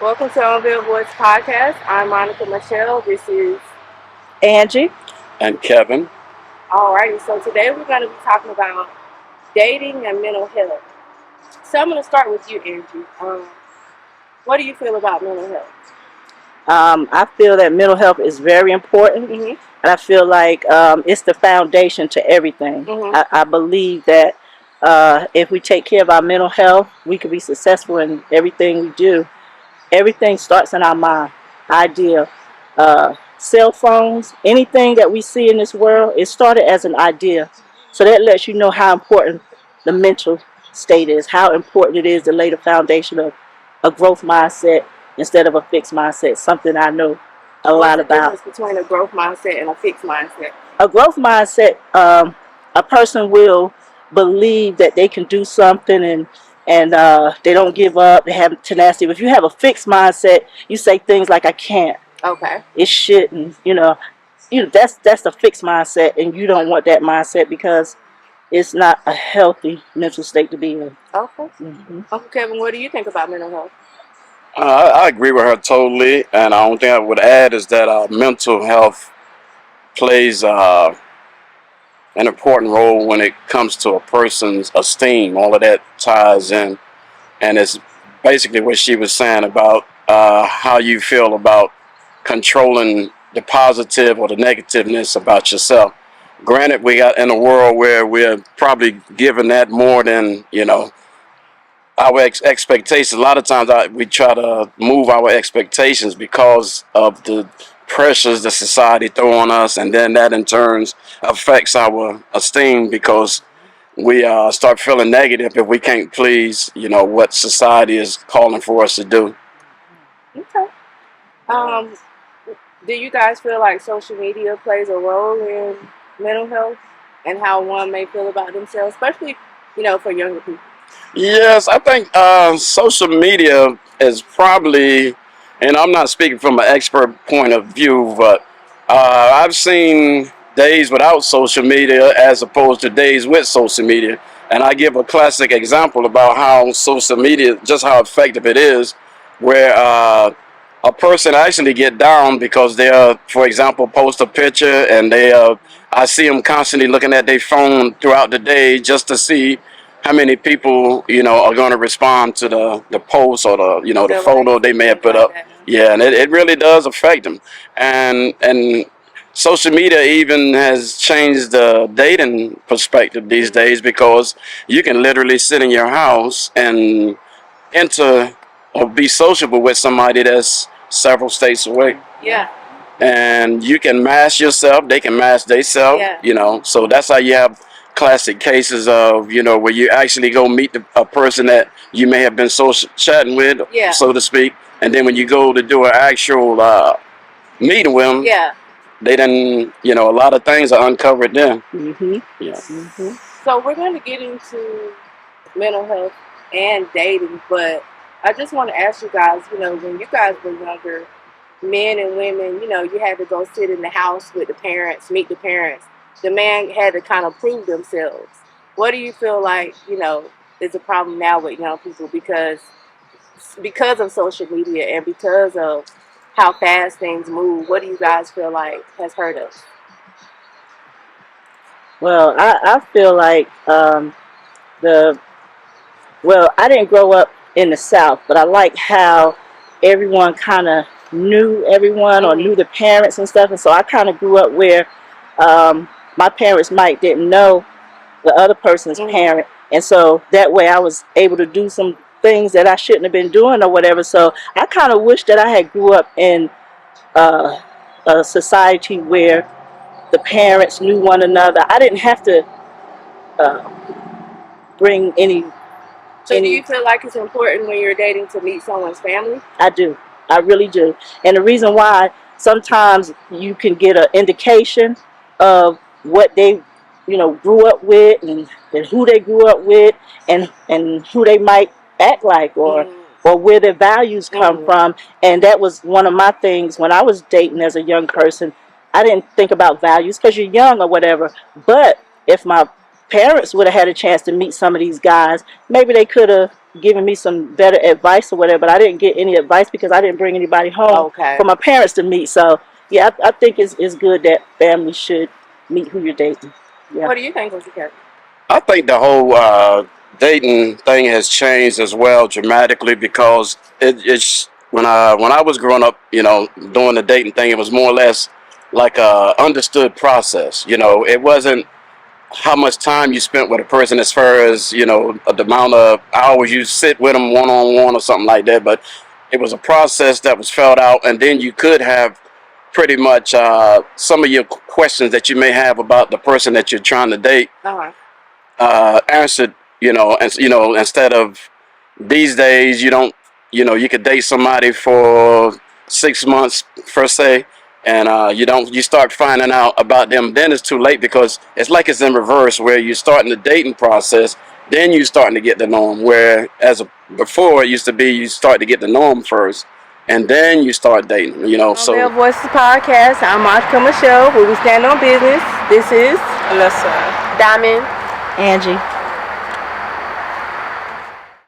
Welcome to Unveil Voice Podcast. I'm Monica Michelle. This is Angie. And Kevin. Alrighty. So today we're going to be talking about dating and mental health. So I'm going to start with you, Angie. What do you feel about mental health? I feel that mental health is very important, Mm-hmm. and I feel like it's the foundation to everything. Mm-hmm. I believe that if we take care of our mental health, we can be successful in everything we do. Everything starts in our mind. Idea, cell phones, anything that we see in this world, it started as an idea. So that lets you know how important the mental state is, how important it is to lay the foundation of a growth mindset instead of a fixed mindset, something I know a What's lot the about. difference between a growth mindset and a fixed mindset? A growth mindset, a person will believe that they can do something and they don't give up. They have tenacity. If you have a fixed mindset, you say things like "I can't," Okay. "It shouldn't," that's the fixed mindset, and you don't want that mindset because it's not a healthy mental state to be in. Okay. Mm-hmm. Uncle Kevin, what do you think about mental health? I agree with her totally, and the only thing I would add is that mental health plays an important role when it comes to a person's esteem. All of that ties in, and it's basically what she was saying about how you feel about controlling the positive or the negativeness about yourself. Granted, we got in a world where we're probably given that more than our expectations. A lot of times we try to move our expectations because of the pressures that society throw on us, and then that in turn affects our esteem because we start feeling negative if we can't please what society is calling for us to do. Okay. Um, do you guys feel like social media plays a role in mental health and how one may feel about themselves, especially, for younger people? Yes, I think social media is probably, and I'm not speaking from an expert point of view, but I've seen days without social media as opposed to days with social media. And I give a classic example about how social media, just how effective it is, where a person actually get down because they, for example, post a picture and I see them constantly looking at their phone throughout the day just to see how many people are going to respond to the post or the The photo likes they and may have things put like up. that. Yeah, and it really does affect them. And social media even has changed the dating perspective these days because you can literally sit in your house and enter or be sociable with somebody that's several states away, Yeah. and you can mask yourself, they can mask themselves, Yeah. so that's how you have classic cases of where you actually go meet a person that you may have been social chatting with, Yeah. so to speak, and then when you go to do an actual meeting with them, Yeah. they done, a lot of things are uncovered then. Mm-hmm. Yeah. Mm-hmm. So we're going to get into mental health and dating, but I just want to ask you guys, when you guys were younger, men and women, you had to go sit in the house with the parents, meet the parents. The man had to kind of prove themselves. What do you feel like, is a problem now with young people because of social media and because of how fast things move? What do you guys feel like has hurt us? Well, I feel like the I didn't grow up in the South, but I like how everyone kind of knew everyone or Mm-hmm. knew the parents and stuff. And so I kind of grew up where my parents might didn't know the other person's Mm-hmm. parent. And so that way I was able to do some things that I shouldn't have been doing or whatever. So I kind of wish that I had grew up in uh, a society where the parents knew one another. I didn't have to uh, bring any. So do you feel like it's important when you're dating to meet someone's family? I do. I really do. And the reason why sometimes you can get an indication of what they, grew up with and who they grew up with and who they might act like or where their values come from. And that was one of my things when I was dating as a young person. I didn't think about values because you're young or whatever. But if my parents would have had a chance to meet some of these guys, maybe they could have giving me some better advice or whatever, but I didn't get any advice because I didn't bring anybody home Okay. for my parents to meet. So yeah, I think it's good that families should meet who you're dating. Yeah. What do you think, Mr. Kevin? I think the whole dating thing has changed as well dramatically because it's when I was growing up, doing the dating thing, it was more or less like a understood process. It wasn't how much time you spent with a person as far as the amount of hours you sit with them one on one or something like that, but it was a process that was filled out, and then you could have pretty much some of your questions that you may have about the person that you're trying to date answered, and instead of these days, you could date somebody for 6 months per se, and you start finding out about them. Then it's too late because it's like it's in reverse, where you're starting the dating process, then you're starting to get to know them. Where before it used to be you start to get to know them first, and then you start dating. So Real Voices Podcast. I'm Monica Michelle, where we stand on business. This is Alyssa. Diamond. Angie.